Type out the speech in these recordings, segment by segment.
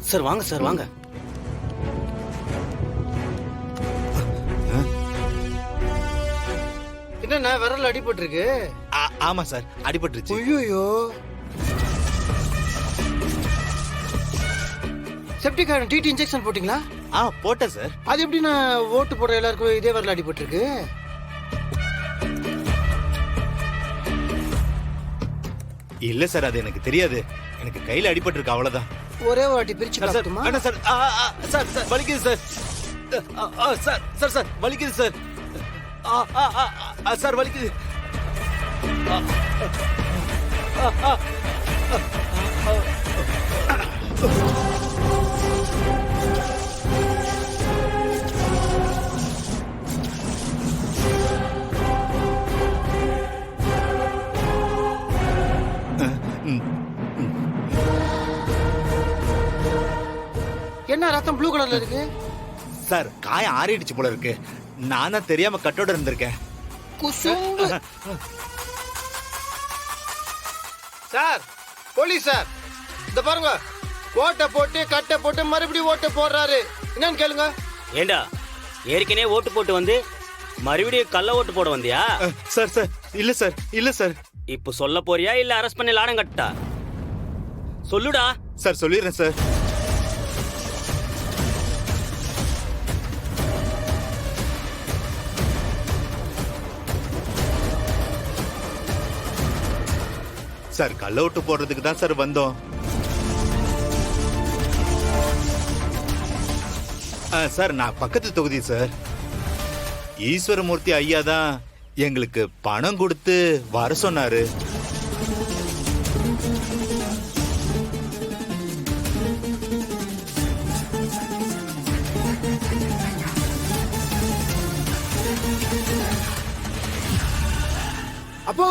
Sir வாங்க sir வாங்க. என்னண்ணா விரல் அடிபட்டிருக்கு? ஆமா சார், அடிபட்டுருச்சு. ஐயோ, செப்டிக் டிடி இன்ஜெக்ஷன் போட்டீங்களா? போட்டேன் சார். அது எப்படி நான் ஓட்டு போட எல்லாருக்கும் இதே விரல் அடிபட்டிருக்கு? இல்ல சார், அது எனக்கு தெரியாது. எனக்கு கையில அடிபட்டிருக்கு, அவ்வளவுதான். ஒரே வாட்டி பிரிச்சு பார்த்துமா? சார் சார் சார் வலிக்குது சார். சார் சார் சார் வலிக்குது சார். சார் வலிக்குது. என்ன ரத்தம் ப்ளூ கலர்ல இருக்கு? சார் காயம் ஆறிடுச்சு போல இருக்கு. நானா தெரியாம கட்டோட இருந்திருக்கேன். குசும்பு. சார், போலீஸ் சார், இந்த பாருங்க, ஓட்டை போட்டு கட்டை போட்டு மறுபடியும் ஓட்டை போடுறாரு. என்னன்னு கேளுங்க. ஏண்டா ஏற்கனவே ஓட்டு போட்டு வந்து மறுபடியும் கள்ள ஓட்டு போட வந்தியா? சார் சார் இல்ல சார், இல்ல சார். இப்ப சொல்ல போறியா இல்ல அரெஸ்ட் பண்ணி லாடம் கட்டா? சொல்லுடா. சார் சொல்லிடுறேன் சார். சார் கள்ள ஓட்டு போடுறதுக்கு தான் சார் வந்தோம். சார் நான் பக்கத்து தொகுதி சார். ஈஸ்வரமூர்த்தி ஐயா தான் எங்களுக்கு பணம் கொடுத்து வர சொன்னாரு. அப்போ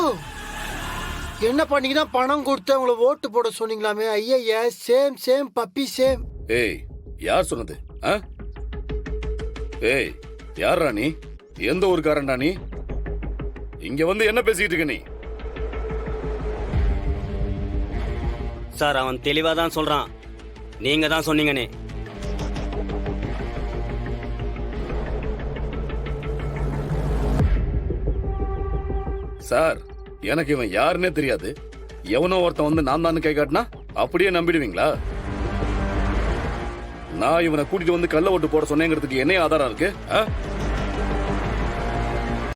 என்ன பண்ணீங்கன்னா பணம் கொடுத்து உங்களை ஓட்டு போட சொன்னீங்களாமே? ஐயா, சேம் சேம் பப்பி சேம். ஏய், யார் சொன்னது? ஏய், யாரா நீ? எந்த ஊருக்காரன்டா நீ? இங்க வந்து என்ன பேசிட்டு இருக்க நீ? சார் அவன் தெளிவா தான் சொல்றான். நீங்க தான் சொன்னீங்கன்னு. சார், எனக்கு இவன் யாருன்னே தெரியாது. எவனோ ஒருத்தன் வந்து நான் தான் கை காட்டினா அப்படியே நம்பிடுவீங்களா? நான் இவனை கூட்டிட்டு வந்து கள்ள ஓட்டு போட சொன்னேங்கிறதுக்கு என்ன ஆதாரம் இருக்கு?